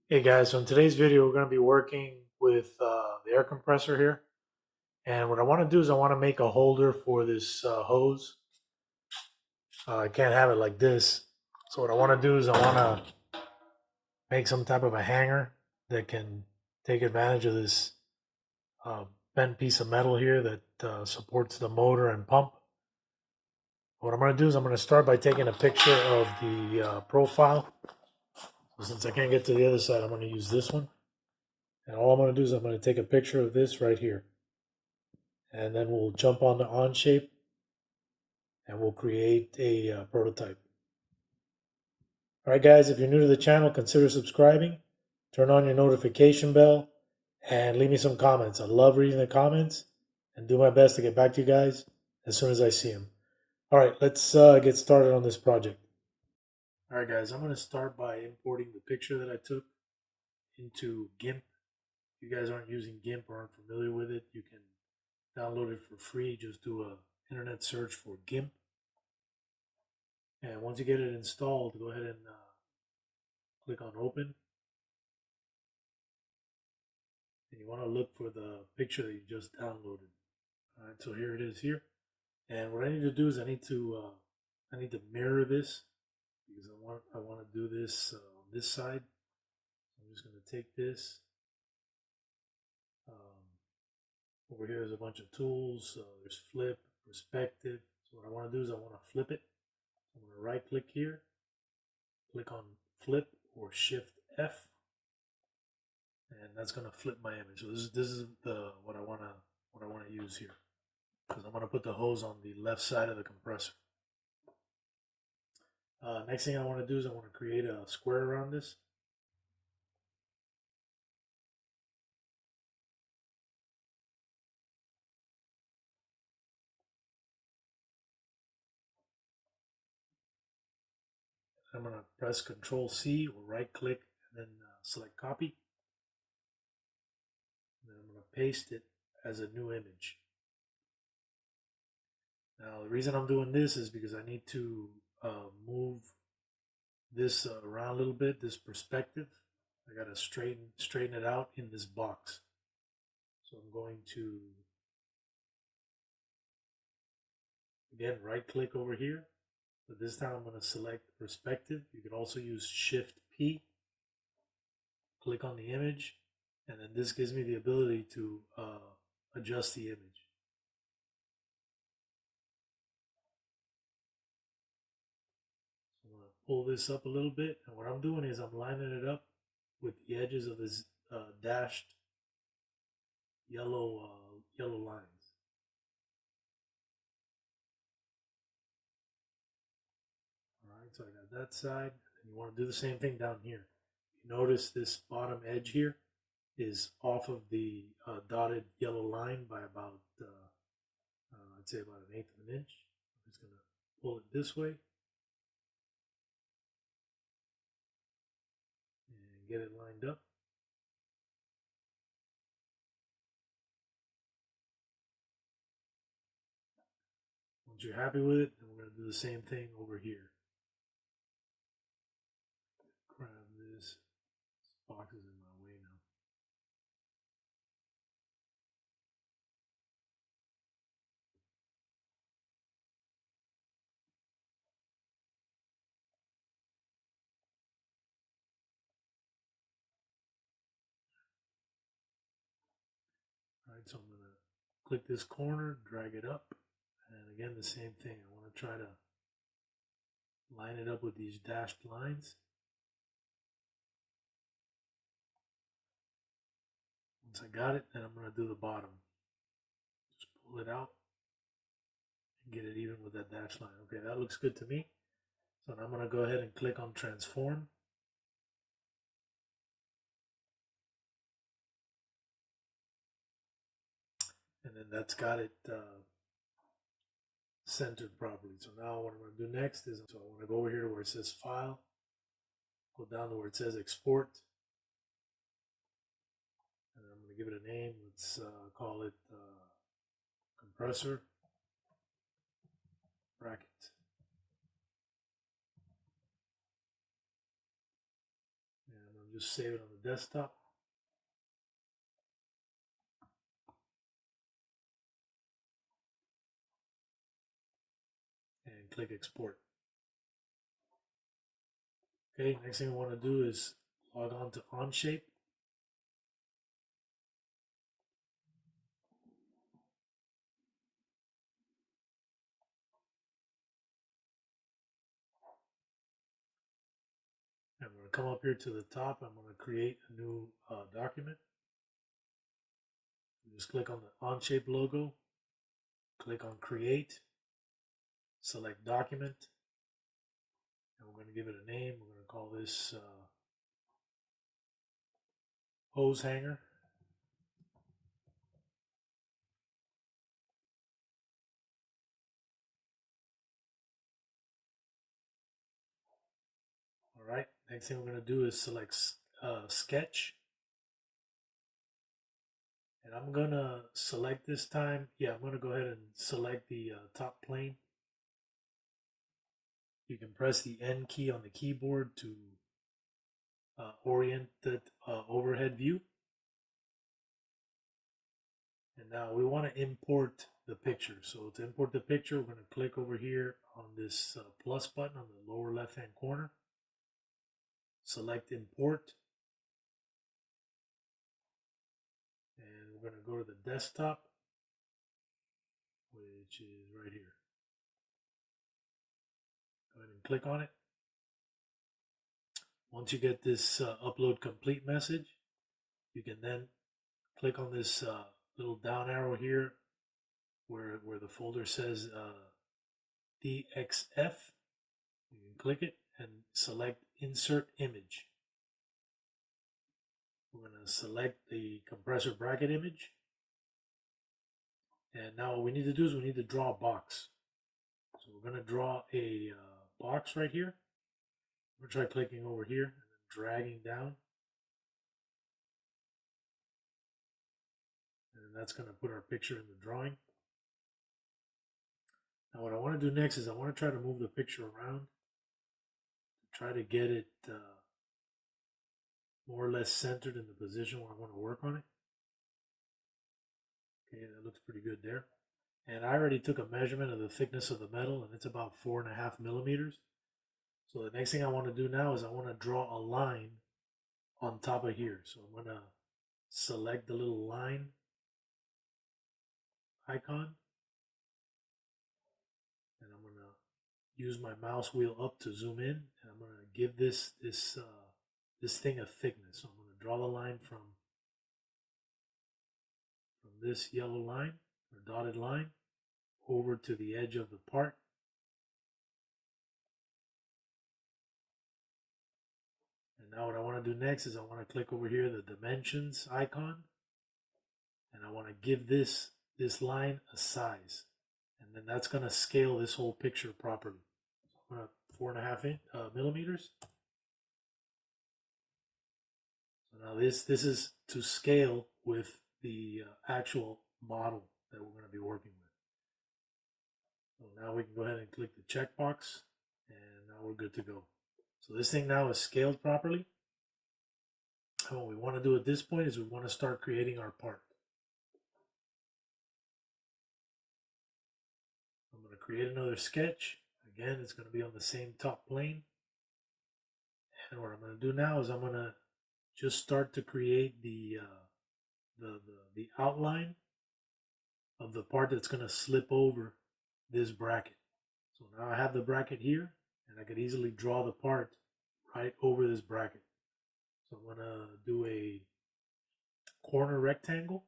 Hey guys, so in today's video, we're going to be working with the air compressor here. And what I want to do is I want to make a holder for this hose. I can't have it like this. So what I want to do is I want to make some type of a hanger that can take advantage of this uh, bent piece of metal here that supports the motor and pump. What I'm going to do is I'm going to start by taking a picture of the profile. So since I can't get to the other side, I'm going to use this one. And all I'm going to do is I'm going to take a picture of this right here. And then we'll jump on the OnShape and we'll create a prototype. All right, guys, if you're new to the channel, consider subscribing, turn on your notification bell, and leave me some comments. I love reading the comments and do my best to get back to you guys as soon as I see them. All right, let's get started on this project. All right, guys, I'm going to start by importing the picture that I took into GIMP. If you guys aren't using GIMP or aren't familiar with it, you can download it for free. Just do a internet search for GIMP. And once you get it installed, go ahead and click on open. And you want to look for the picture that you just downloaded. All right, so here it is here. And what I need to do is I need to mirror this because I want to do this on this side. So I'm just going to take this. Over here is a bunch of tools. There's flip, perspective. So what I want to do is I want to flip it. I'm going to right click here, click on flip or shift F, and that's going to flip my image. So this is the what I want to use here, because I'm going to put the hose on the left side of the compressor. Next thing I want to do is I want to create a square around this. I'm going to press Control C or right click and then select copy. And then I'm going to paste it as a new image. Now the reason I'm doing this is because I need to move this around a little bit, this perspective. I got to straighten it out in this box. So I'm going to, again, right click over here. But this time I'm going to select perspective. You can also use Shift P. Click on the image, and then this gives me the ability to adjust the image. So I'm going to pull this up a little bit, and what I'm doing is I'm lining it up with the edges of this dashed yellow lines. All right, so I got that side, and you want to do the same thing down here. You notice this bottom edge here is off of the dotted yellow line by about, I'd say about 1/8 of an inch. I'm just going to pull it this way and get it lined up. Once you're happy with it, then we're going to do the same thing over here. Grab this. This box is in my way now. All right, so I'm going to click this corner, drag it up, and again the same thing. I want to try to line it up with these dashed lines. Once I got it, then I'm going to do the bottom. Just pull it out and get it even with that dashed line. Okay, that looks good to me. So now I'm going to go ahead and click on transform. And then that's got it centered properly. So now what I'm going to do next is, so I want to go over here to where it says file, go down to where it says export, and I'm going to give it a name. Let's call it compressor bracket. And I'm just save it on the desktop. And click export. Okay, next thing we want to do is log on to OnShape. I'm going to come up here to the top. I'm going to create a new document. Just click on the OnShape logo, click on create, select document, and we're going to give it a name. We're going to call this hose hanger. All right, next thing we're going to do is select sketch. And I'm going to select this time. Yeah, I'm going to go ahead and select the top plane. You can press the N key on the keyboard to orient the overhead view. And now we want to import the picture. So to import the picture, we're going to click over here on this plus button on the lower left hand corner. Select import. And we're going to go to the desktop, which is right here. Go ahead and click on it. Once you get this upload complete message, you can then click on this little down arrow here where the folder says DXF. You can click it and select insert image. We're going to select the compressor bracket image. And now what we need to do is we need to draw a box. So we're going to draw a box right here. We're going to try clicking over here and then dragging down. And that's going to put our picture in the drawing. Now what I want to do next is I want to try to move the picture around. Try to get it more or less centered in the position where I want to work on it. Okay, that looks pretty good there. And I already took a measurement of the thickness of the metal, and it's about 4.5 millimeters. So the next thing I want to do now is I want to draw a line on top of here. So I'm going to select the little line icon, and I'm going to use my mouse wheel up to zoom in, and I'm going to give this thing a thickness. So I'm going to draw the line from this yellow line or dotted line over to the edge of the part. And now what I want to do next is I want to click over here, the dimensions icon, and I want to give this line a size. And then that's going to scale this whole picture properly. So I'm going to 4.5 millimeters. So now this is to scale with the actual model that we're going to be working with. So now we can go ahead and click the checkbox, and now we're good to go. So this thing now is scaled properly. And what we want to do at this point is we want to start creating our part. I'm going to create another sketch. Again, it's going to be on the same top plane. And what I'm going to do now is I'm going to just start to create the outline of the part that's going to slip over this bracket. So now I have the bracket here, and I could easily draw the part right over this bracket. So I'm going to do a corner rectangle.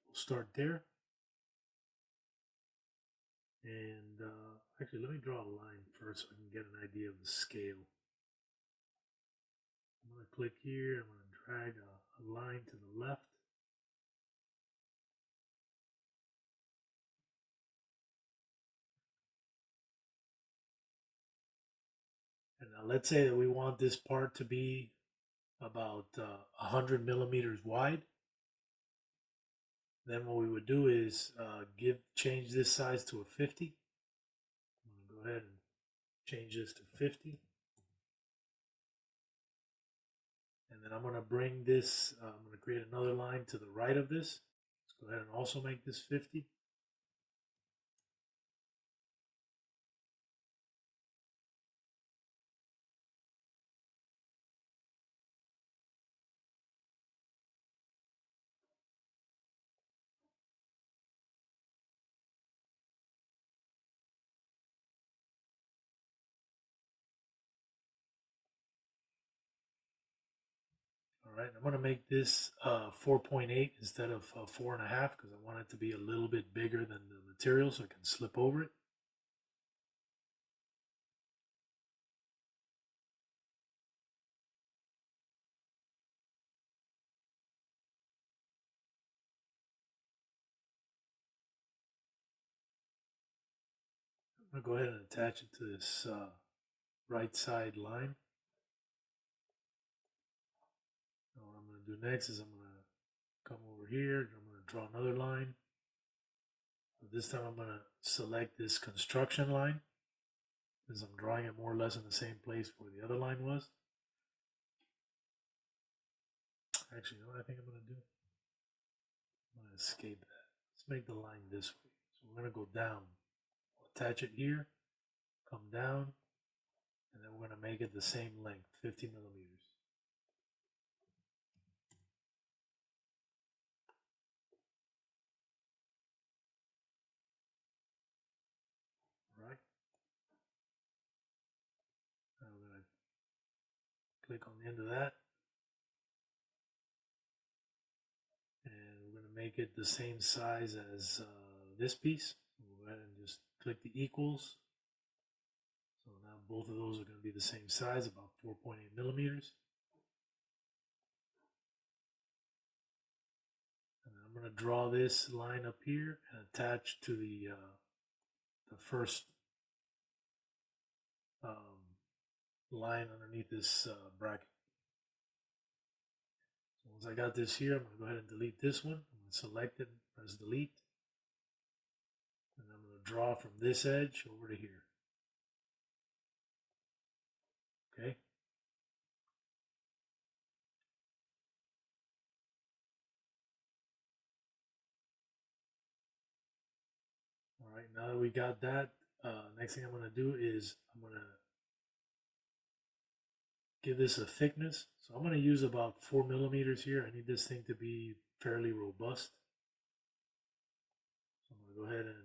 We'll start there. And actually, let me draw a line first so I can get an idea of the scale. I'm going to click here. I'm going to drag a line to the left. And now let's say that we want this part to be about 100 millimeters wide. Then what we would do is change this size to a 50. I'm going to go ahead and change this to 50. then I'm going to bring this, I'm going to create another line to the right of this. Let's go ahead and also make this 50. All right, I'm going to make this 4.8 instead of 4.5 because I want it to be a little bit bigger than the material so I can slip over it. I'm going to go ahead and attach it to this right side line. Now what I'm going to do next is I'm going to come over here and I'm going to draw another line. This time I'm going to select this construction line because I'm drawing it more or less in the same place where the other line was. Actually, you know what I think I'm going to do? I'm going to escape that. Let's make the line this way. So we're going to go down. We'll attach it here, come down, and then we're going to make it the same length, 50 millimeters. All right. Now we're going to click on the end of that. And we're going to make it the same size as this piece. We'll go ahead and just click the equals. So now both of those are going to be the same size, about 4.8 millimeters. And I'm going to draw this line up here and attach to the first line underneath this bracket. So once I got this here, I'm going to go ahead and delete this one. I'm going to select it, press delete. And I'm going to draw from this edge over to here. Okay. All right, now that we got that, next thing I'm going to do is I'm going to give this a thickness. So I'm going to use about 4 millimeters here. I need this thing to be fairly robust. So I'm going to go ahead and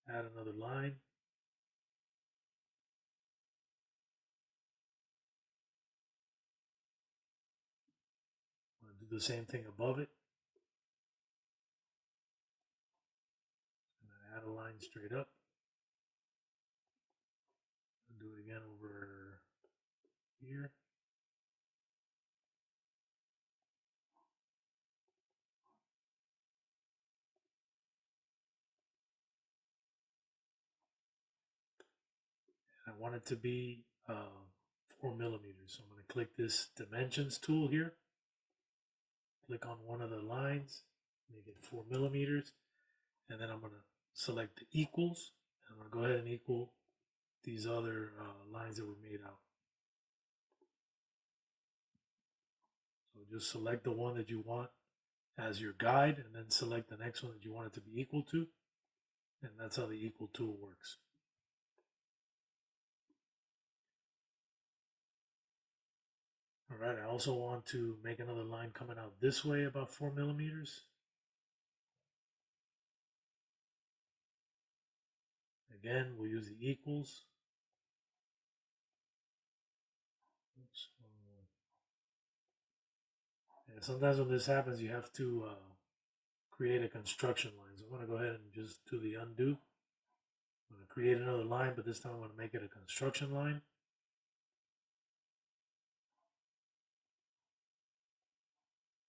add another line. I'm going to do the same thing above it. I'm going to add a line straight up. I'll do it again over here. And I want it to be 4 millimeters. So I'm going to click this dimensions tool here. Click on one of the lines, make it 4 millimeters. And then I'm going to select the equals. And I'm going to go ahead and equal these other lines that we made out. So just select the one that you want as your guide and then select the next one that you want it to be equal to. And that's how the equal tool works. All right, I also want to make another line coming out this way about 4 millimeters. Again, we'll use the equals. Oops. And sometimes when this happens, you have to create a construction line. So I'm going to go ahead and just do the undo. I'm going to create another line, but this time I'm going to make it a construction line.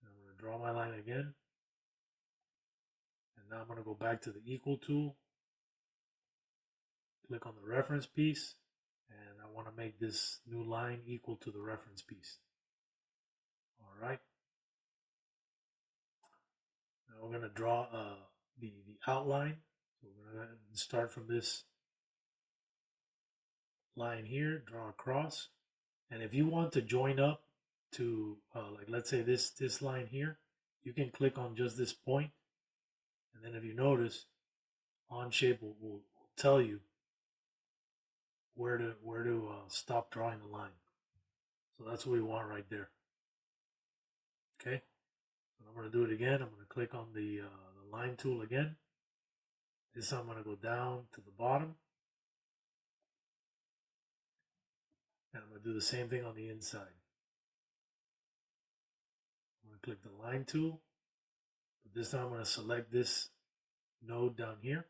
And I'm going to draw my line again. And now I'm going to go back to the equal tool. Click on the reference piece. And I want to make this new line equal to the reference piece. All right. Now we're going to draw the outline. So we're going to start from this line here, draw across. And if you want to join up to, like let's say this line here, you can click on just this point, and then if you notice, OnShape will tell you where to stop drawing the line. So that's what we want right there. Okay, so I'm going to do it again. I'm going to click on the line tool again. This time I'm going to go down to the bottom, and I'm going to do the same thing on the inside. I'm going to click the line tool, but this time I'm going to select this node down here.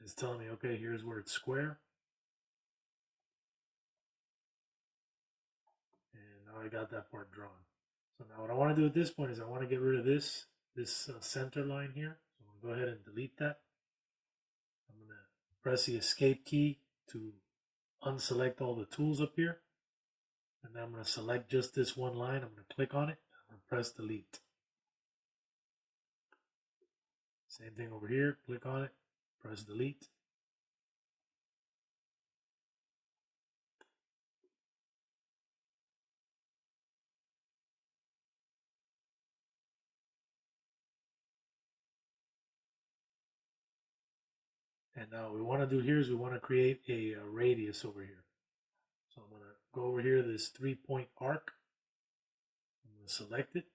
It's telling me, okay, here's where it's square. And now I got that part drawn. So now what I want to do at this point is I want to get rid of this center line here. So I'm going to go ahead and delete that. I'm going to press the escape key to unselect all the tools up here. And then I'm going to select just this one line. I'm going to click on it. I'm going to press delete. Same thing over here. Click on it. Press delete. And now what we want to do here is we want to create a radius over here. So I'm going to go over here, this 3-point arc. I'm going to select it.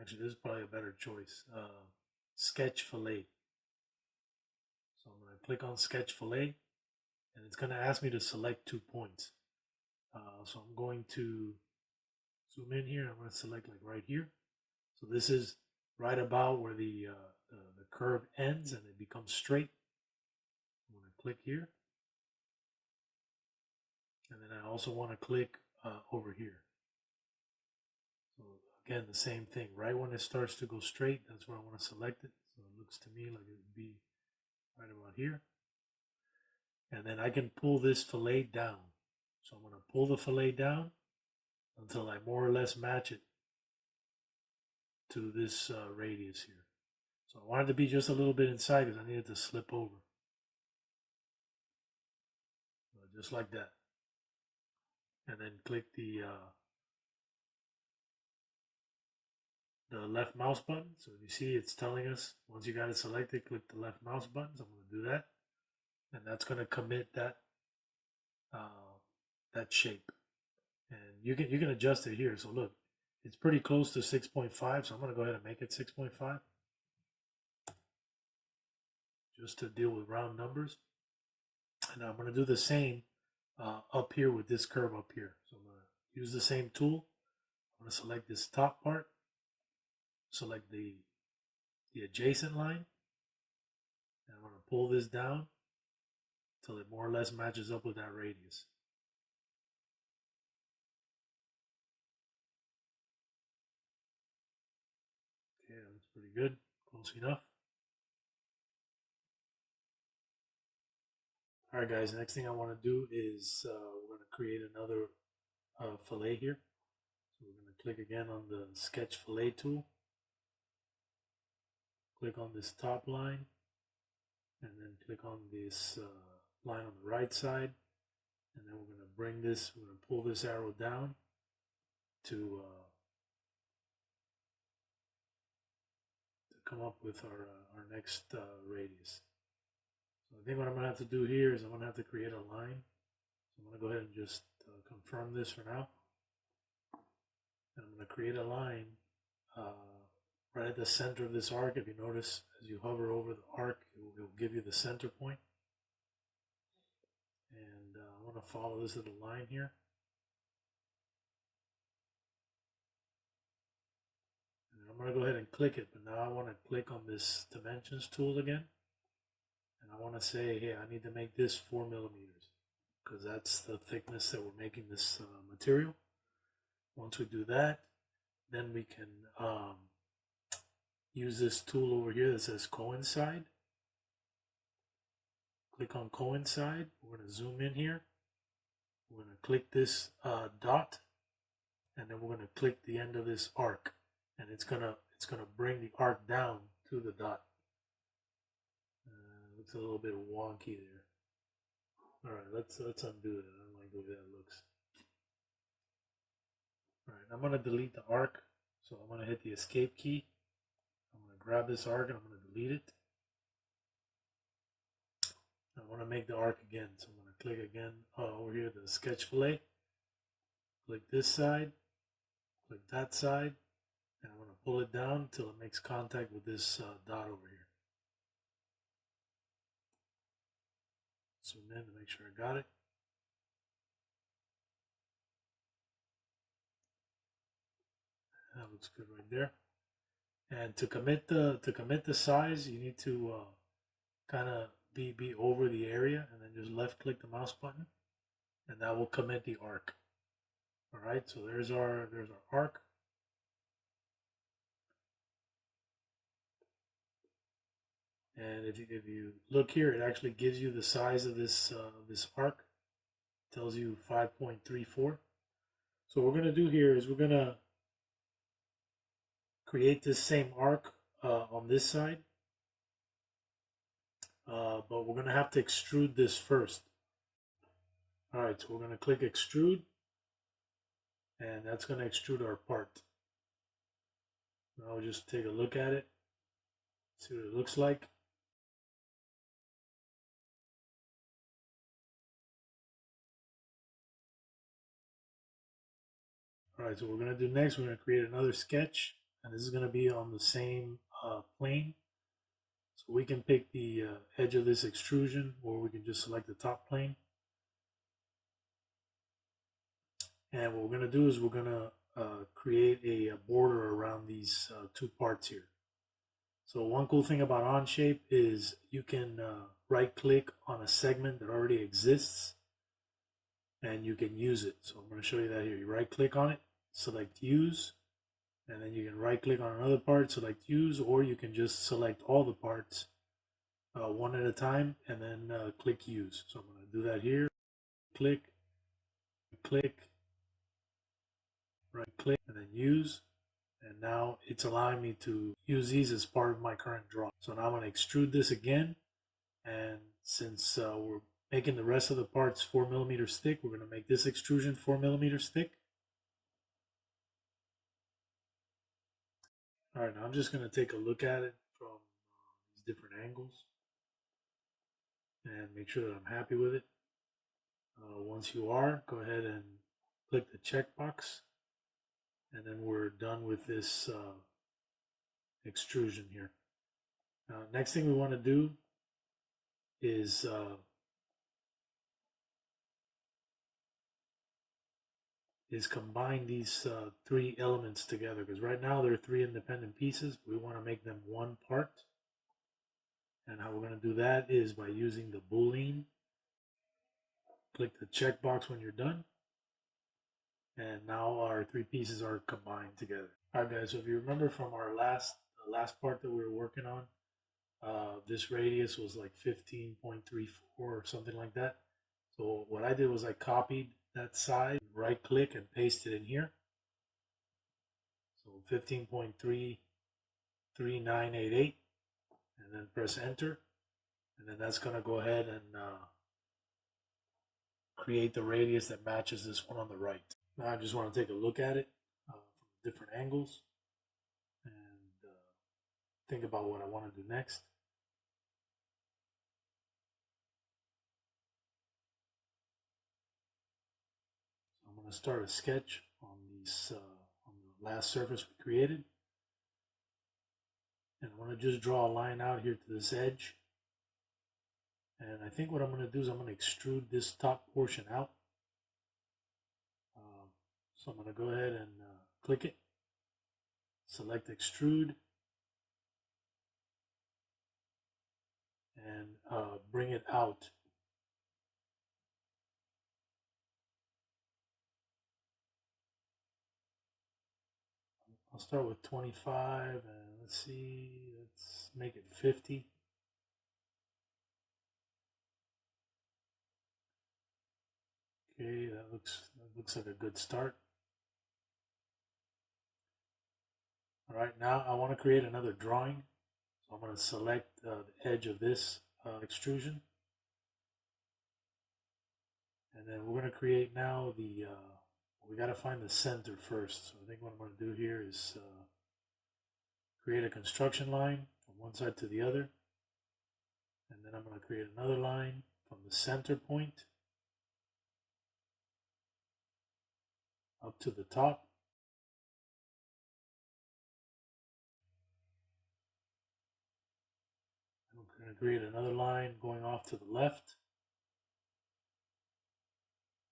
Actually, this is probably a better choice. Sketch fillet. So I'm going to click on sketch fillet, and it's going to ask me to select 2 points. So I'm going to zoom in here. I'm going to select like right here. So this is right about where the curve ends and it becomes straight. I'm going to click here. And then I also want to click over here. So again, the same thing. Right when it starts to go straight, that's where I want to select it. So it looks to me like it would be right about here. And then I can pull this fillet down. So I'm going to pull the fillet down until I more or less match it to this radius here. So I wanted to be just a little bit inside because I needed to slip over. So just like that. And then click the left mouse button. So you see it's telling us once you got it selected, click the left mouse button. So I'm going to do that. And that's going to commit that that shape. And you can adjust it here. So look, it's pretty close to 6.5. So I'm going to go ahead and make it 6.5. Just to deal with round numbers. And I'm going to do the same up here with this curve up here. So I'm going to use the same tool. I'm going to select this top part. Select the adjacent line. And I'm going to pull this down until it more or less matches up with that radius. Okay, that looks pretty good. Close enough. All right, guys, next thing I want to do is we're going to create another fillet here. So we're going to click again on the sketch fillet tool. Click on this top line, and then click on this line on the right side. And then we're going to bring this, we're going to pull this arrow down to come up with our next radius. So I think what I'm going to have to do here is I'm going to have to create a line. So I'm going to go ahead and just confirm this for now. And I'm going to create a line right at the center of this arc. If you notice, as you hover over the arc, it will give you the center point. And I want to follow this little line here. And I'm going to go ahead and click it, but now I want to click on this dimensions tool again. And I want to say, hey, I need to make this 4 millimeters because that's the thickness that we're making this material. Once we do that, then we can use this tool over here that says coincide. Click on coincide. We're going to zoom in here. We're going to click this dot, and then we're going to click the end of this arc, and it's gonna bring the arc down to the dot. Looks a little bit wonky there. All right, let's undo that. I don't like the way that looks. All right, I'm going to delete the arc, so I'm going to hit the escape key. I'm going to grab this arc and I'm going to delete it. I want to make the arc again, so I'm going to click again over here, the sketch fillet. Click this side, click that side, and I'm going to pull it down until it makes contact with this dot over here. Zoom in to make sure I got it. That looks good right there. And to commit the size, you need to kind of be over the area, and then just left click the mouse button, and that will commit the arc. All right, so there's our arc. And if you look here, it actually gives you the size of this arc. It tells you 5.34. So what we're going to do here is we're going to create this same arc on this side, but we're going to have to extrude this first. All right, so we're going to click extrude, and that's going to extrude our part. Now we'll just take a look at it, see what it looks like. All right, so what we're going to do next, we're going to create another sketch, and this is going to be on the same plane. So we can pick the edge of this extrusion, or we can just select the top plane. And what we're going to do is we're going to create a border around these two parts here. So one cool thing about OnShape is you can right click on a segment that already exists, and you can use it. So I'm going to show you that here. You right click on it, select use, and then you can right click on another part, select use, or you can just select all the parts one at a time and then click use. So I'm going to do that here. Click, click, right click, and then use. And now it's allowing me to use these as part of my current draw. So now I'm going to extrude this again. And since we're making the rest of the parts 4mm thick, we're going to make this extrusion 4mm thick. All right, now I'm just going to take a look at it from these different angles and make sure that I'm happy with it. Once you are, go ahead and click the checkbox, and then we're done with this extrusion here. Next thing we want to do is combine these three elements together, because right now they're three independent pieces. We want to make them one part, and how we're going to do that is by using the boolean. Click the checkbox when you're done, and now our three pieces are combined together. All right, guys, so if you remember from our last part that we were working on, this radius was like 15.34 or something like that. So what I did was I copied that side, right click, and paste it in here. So 15.33988, and then press enter, and then that's going to go ahead and create the radius that matches this one on the right. Now I just want to take a look at it from different angles and think about what I want to do next. So I'm going to start a sketch on these on the last surface we created, and I want to just draw a line out here to this edge. And I think what I'm going to do is I'm going to extrude this top portion out. So I'm going to go ahead and click it, select extrude, and bring it out. I'll start with 25, and let's see, let's make it 50. Okay, that looks like a good start. All right, now I want to create another drawing. So I'm going to select the edge of this extrusion. And then we're going to create now we got to find the center first. So I think what I'm going to do here is create a construction line from one side to the other. And then I'm going to create another line from the center point up to the top. I'm going to create another line going off to the left.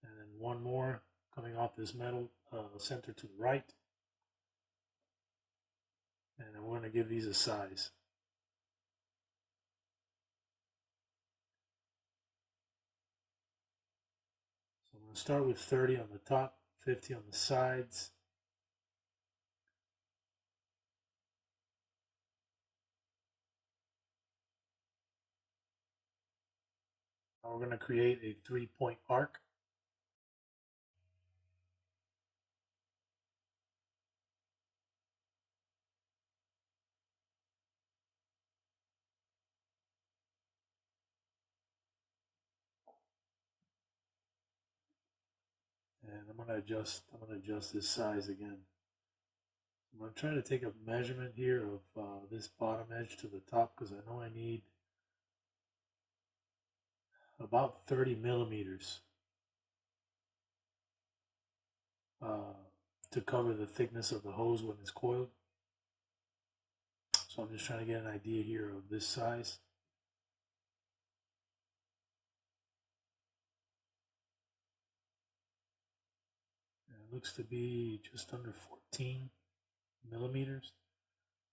And then one more coming off this metal center to the right. And then we're going to give these a size. So I'm going to start with 30 on the top, 50 on the sides. Now we're going to create a 3-point arc. And I'm going to adjust this size again. I'm going to try to take a measurement here of this bottom edge to the top because I know I need about 30 millimeters to cover the thickness of the hose when it's coiled. So I'm just trying to get an idea here of this size. And it looks to be just under 14 millimeters.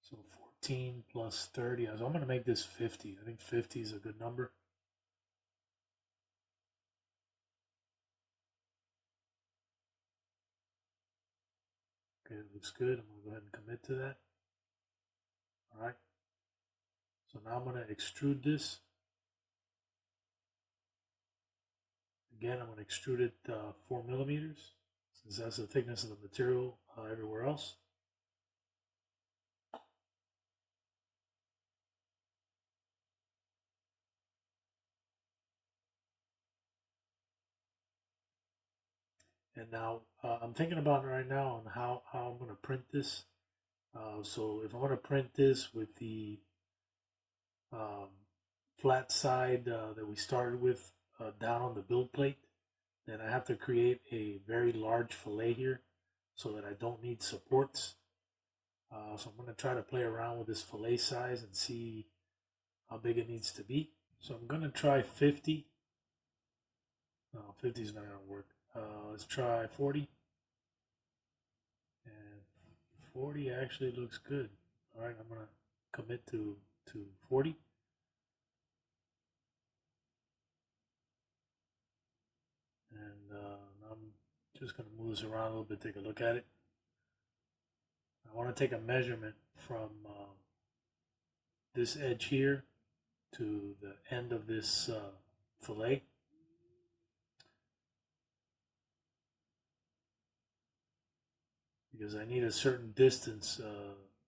So 14 plus 30. So I'm going to make this 50. I think 50 is a good number. Okay, it looks good. I'm going to go ahead and commit to that. All right. So now I'm going to extrude this. Again, I'm going to extrude it 4 millimeters, since that's the thickness of the material everywhere else. And now I'm thinking about it right now on how I'm going to print this. So if I want to print this with the flat side that we started with down on the build plate, then I have to create a very large fillet here so that I don't need supports. So I'm going to try to play around with this fillet size and see how big it needs to be. So I'm going to try 50. No, 50 is not going to work. Let's try 40. And 40 actually looks good. All right, I'm going to commit to 40. And I'm just going to move this around a little bit, take a look at it. I want to take a measurement from this edge here to the end of this fillet. Because I need a certain distance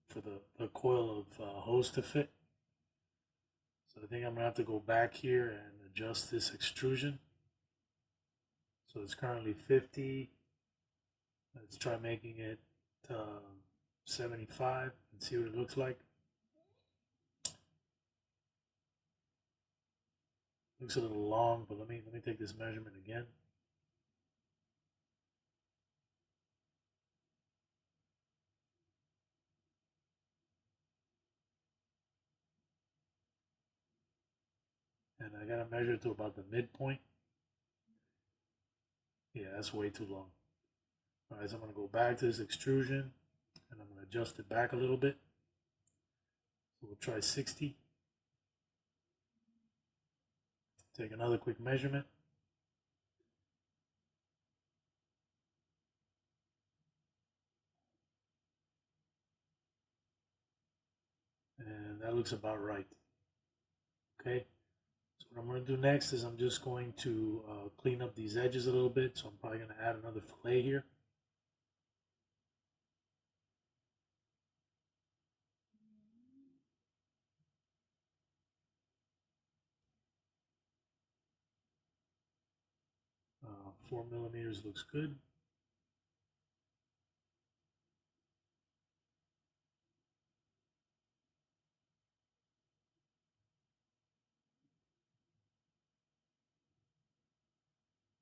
for the coil of hose to fit. So I think I'm going to have to go back here and adjust this extrusion. So it's currently 50. Let's try making it 75 and see what it looks like. Looks a little long, but let me take this measurement again. And I gotta measure to about the midpoint. Yeah, that's way too long. All right, so I'm gonna go back to this extrusion and I'm gonna adjust it back a little bit. So we'll try 60. Take another quick measurement. And that looks about right. Okay, so what I'm going to do next is I'm just going to clean up these edges a little bit. So I'm probably going to add another fillet here. 4 millimeters looks good.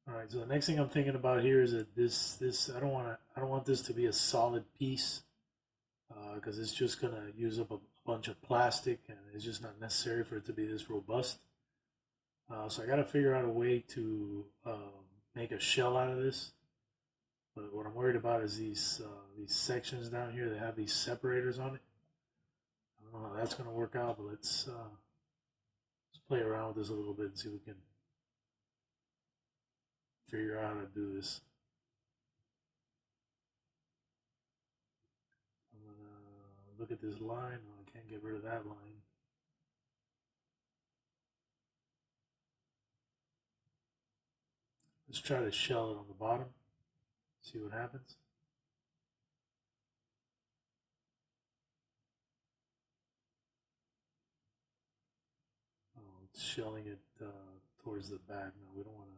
All right, so the next thing I'm thinking about here is that this I don't want this to be a solid piece because it's just gonna use up a bunch of plastic and it's just not necessary for it to be this robust. So I got to figure out a way to make a shell out of this. But what I'm worried about is these sections down here that have these separators on it. I don't know how that's gonna work out, but let's play around with this a little bit and see if we can figure out how to do this. I'm gonna look at this line. Oh, I can't get rid of that line. Let's try to shell it on the bottom. See what happens. Oh, it's shelling it towards the back. No, we don't want to.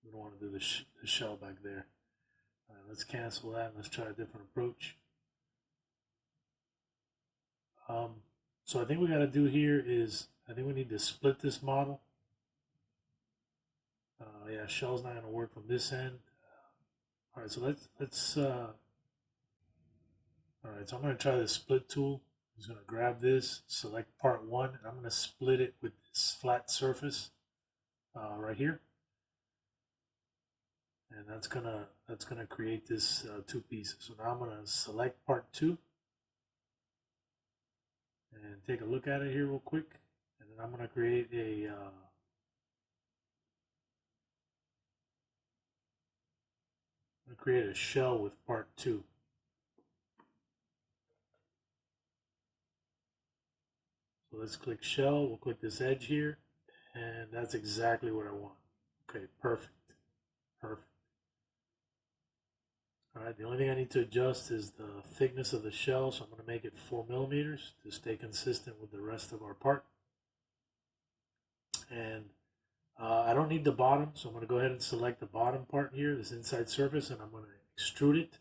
We don't want to do the shell back there. All right, let's cancel that and let's try a different approach. Um, so I think we got to do here is I think we need to split this model. Yeah, shell's not going to work from this end. All right, so let's. All right, so I'm going to try the split tool. I'm just going to grab this, select part one, and I'm going to split it with this flat surface right here, and that's gonna create this two pieces. So now I'm going to select part two and take a look at it here real quick, and then I'm going to create a shell with part two. So let's click shell. We'll click this edge here, and that's exactly what I want. Okay, perfect, perfect. All right, the only thing I need to adjust is the thickness of the shell, so I'm going to make it 4 millimeters to stay consistent with the rest of our part. And I don't need the bottom, so I'm going to go ahead and select the bottom part here, this inside surface, and I'm going to extrude it.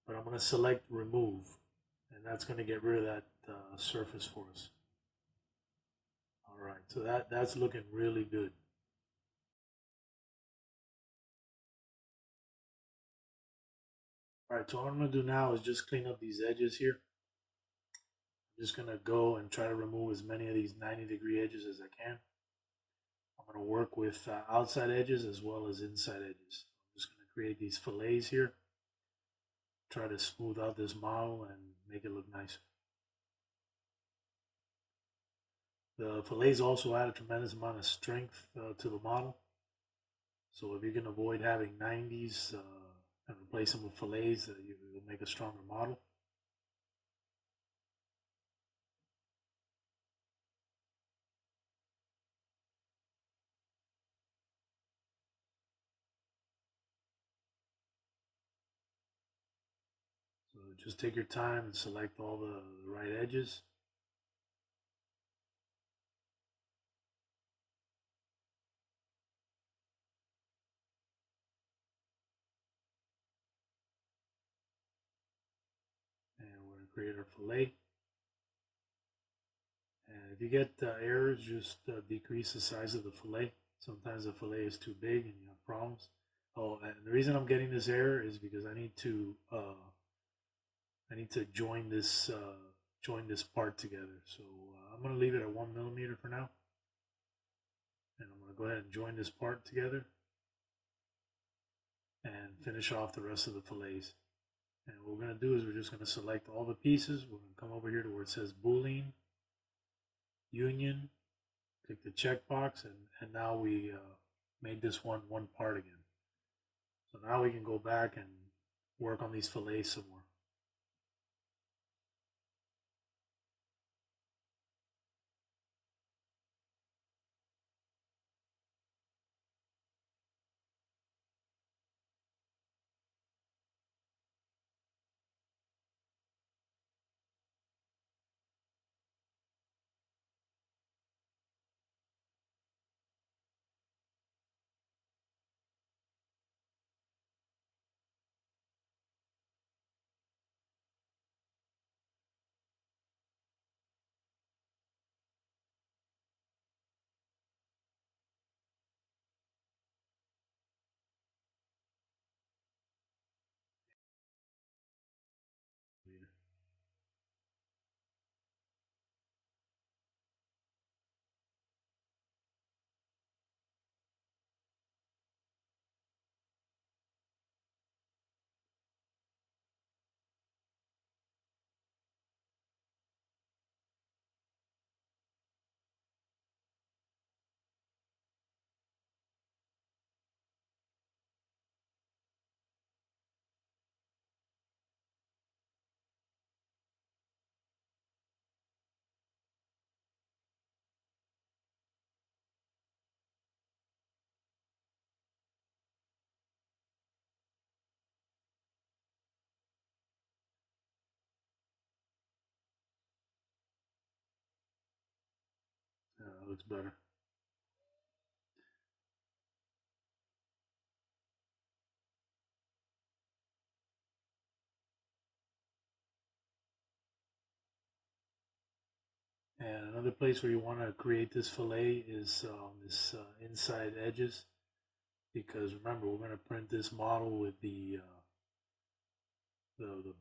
But I'm going to select remove, and that's going to get rid of that surface for us. All right, so that's looking really good. All right, so what I'm going to do now is just clean up these edges here. I'm just going to go and try to remove as many of these 90-degree edges as I can. I'm going to work with outside edges as well as inside edges. I'm just going to create these fillets here. Try to smooth out this model and make it look nicer. The fillets also add a tremendous amount of strength to the model. So if you can avoid having 90s and replace them with fillets, you will make a stronger model. So just take your time and select all the right edges. And we're going to create our fillet. And if you get errors, just decrease the size of the fillet. Sometimes the fillet is too big and you have problems. Oh, and the reason I'm getting this error is because I need to join this part together. So I'm going to leave it at 1 millimeter for now, and I'm going to go ahead and join this part together and finish off the rest of the fillets. And what we're going to do is we're just going to select all the pieces. We're going to come over here to where it says Boolean Union, click the checkbox, and now we made this one part again. So now we can go back and work on these fillets some more. looks better. And another place where you want to create this fillet is this inside edges, because remember, we're going to print this model with the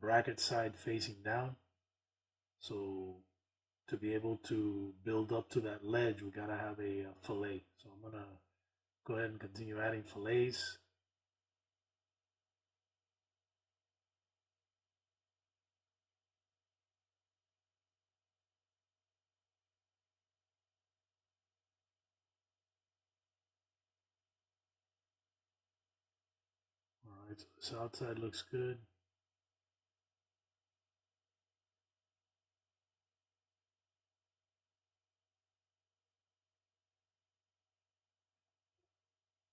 bracket side facing down. So to be able to build up to that ledge, we got to have a fillet. So I'm going to go ahead and continue adding fillets. All right, so this outside looks good.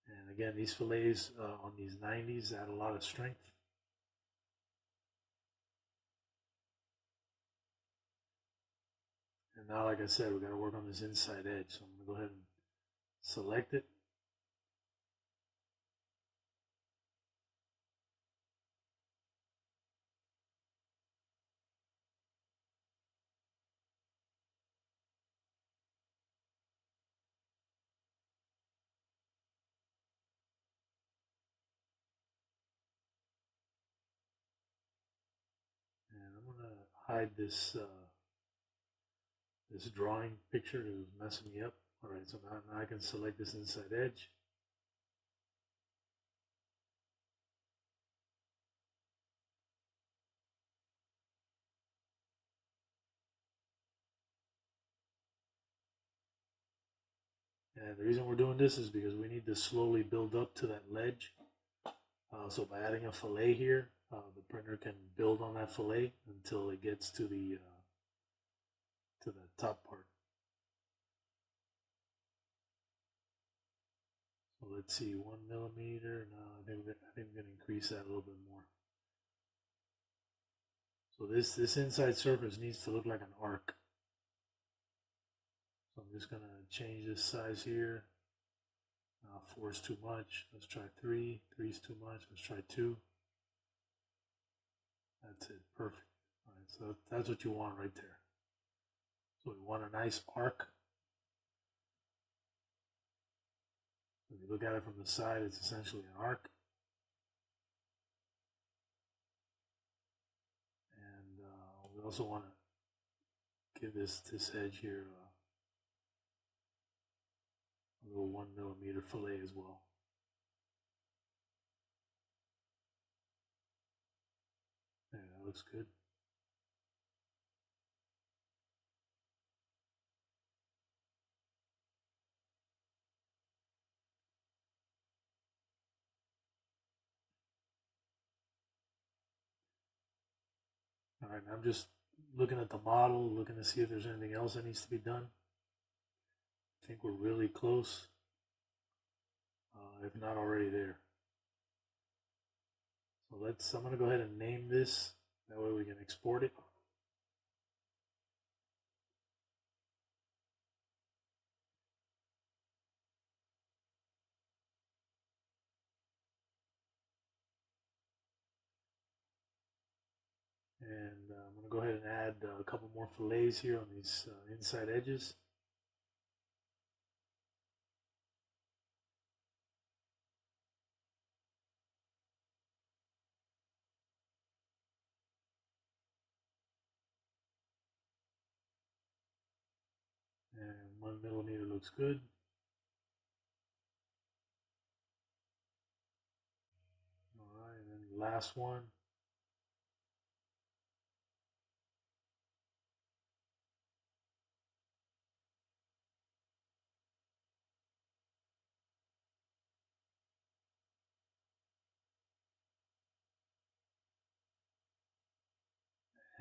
And again, these fillets on these 90s add a lot of strength. And now, like I said, we got to work on this inside edge. So I'm going to go ahead and select it. And I'm going to hide this this drawing picture that was messing me up. All right, so now I can select this inside edge. And the reason we're doing this is because we need to slowly build up to that ledge. So by adding a fillet here, the printer can build on that fillet until it gets to the top part. So let's see, 1 millimeter. No, I think we're gonna increase that a little bit more. So this inside surface needs to look like an arc. So I'm just gonna change this size here. 4 is too much. Let's try 3. 3 is too much. Let's try 2. That's it. Perfect. All right, so that's what you want right there. So we want a nice arc. If you look at it from the side, it's essentially an arc. And we also want to give this edge here a little 1 millimeter fillet as well. There, that looks good. All right, I'm just looking at the model, looking to see if there's anything else that needs to be done. I think we're really close, if not already there. So I'm going to go ahead and name this. That way we can export it. And I'm going to go ahead and add a couple more fillets here on these inside edges. And 1 millimeter looks good. All right, and then the last one.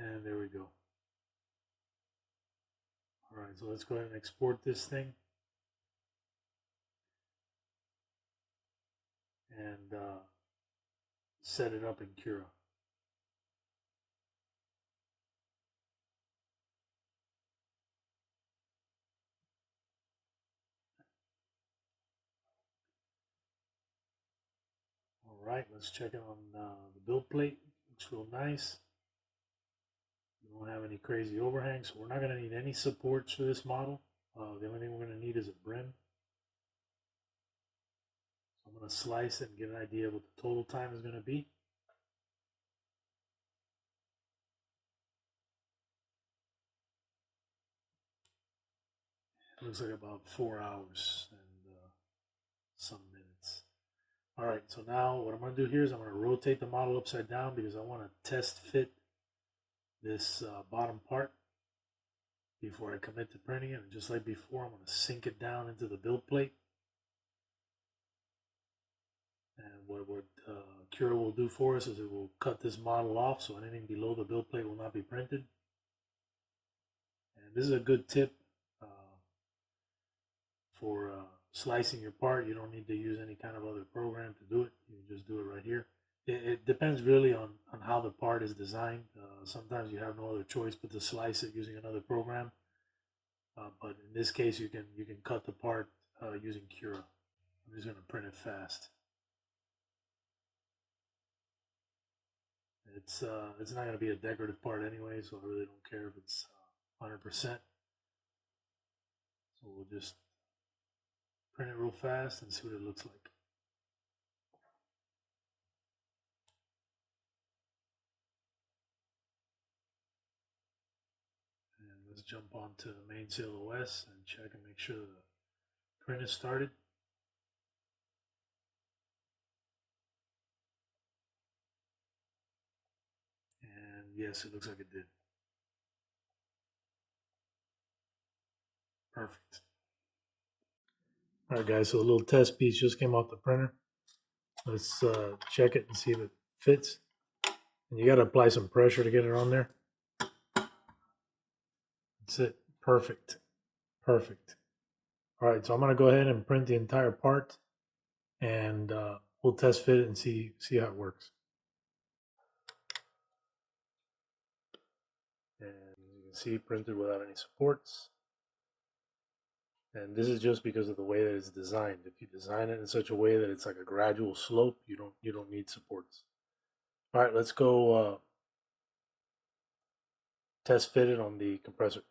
And there we go. All right, so let's go ahead and export this thing. And set it up in Cura. right, let's check it on the build plate. Looks real nice. We don't have any crazy overhang, so we're not going to need any supports for this model. The only thing we're going to need is a brim. So I'm going to slice it and get an idea of what the total time is going to be. It looks like about 4 hours and some minutes. All right, so now what I'm going to do here is I'm going to rotate the model upside down because I want to test fit this bottom part before I commit to printing it. And just like before, I'm going to sink it down into the build plate. And what Cura will do for us is it will cut this model off so anything below the build plate will not be printed. And this is a good tip for slicing your part. You don't need to use any kind of other program to do it. You can just do it right here. It depends really on how the part is designed. Sometimes you have no other choice but to slice it using another program. But in this case, you can cut the part using Cura. I'm just going to print it fast. It's not going to be a decorative part anyway, so I really don't care if it's 100%. So we'll just print it real fast and see what it looks like. And let's jump onto Mainsail OS and check and make sure the print is started. And yes, it looks like it did. Perfect. All right, guys, so a little test piece just came off the printer. Let's check it and see if it fits. And you got to apply some pressure to get it on there. That's it. Perfect. Perfect. All right, so I'm going to go ahead and print the entire part, and we'll test fit it and see how it works. And you can see printed without any supports. And this is just because of the way that it's designed. If you design it in such a way that it's like a gradual slope, you don't need supports. All right, let's go test fit it on the compressor.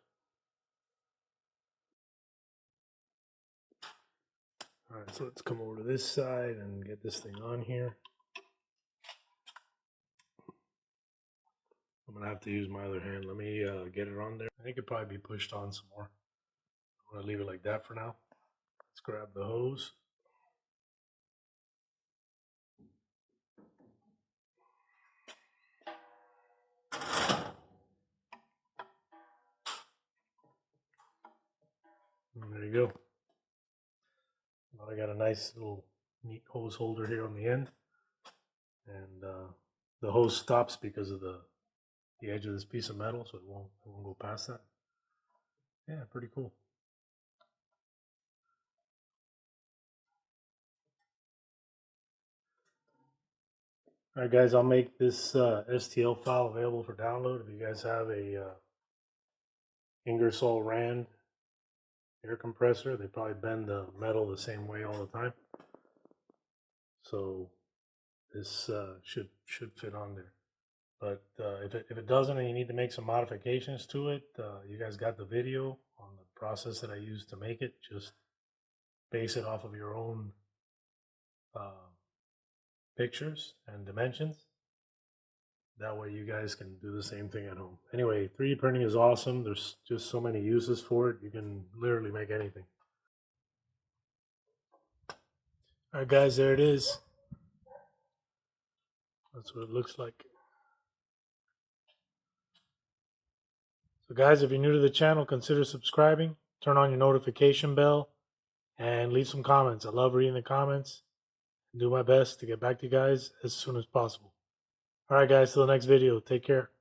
All right, so let's come over to this side and get this thing on here. I'm gonna have to use my other hand. Let me get it on there. I think it could probably be pushed on some more. I'm gonna leave it like that for now. Let's grab the hose. And there you go. Now I got a nice little neat hose holder here on the end. And the hose stops because of the edge of this piece of metal, so it won't go past that. Yeah, pretty cool. All right, guys, I'll make this STL file available for download. If you guys have a Ingersoll Rand air compressor, they probably bend the metal the same way all the time. So this should fit on there. But if it doesn't and you need to make some modifications to it, you guys got the video on the process that I used to make it. Just base it off of your own pictures and dimensions. That way you guys can do the same thing at home. Anyway, 3D printing is awesome. There's just so many uses for it. You can literally make anything. All right, guys, there it is. That's what it looks like. So guys, if you're new to the channel, consider subscribing, turn on your notification bell, and leave some comments. I love reading the comments. Do my best to get back to you guys as soon as possible. All right, guys, till the next video. Take care.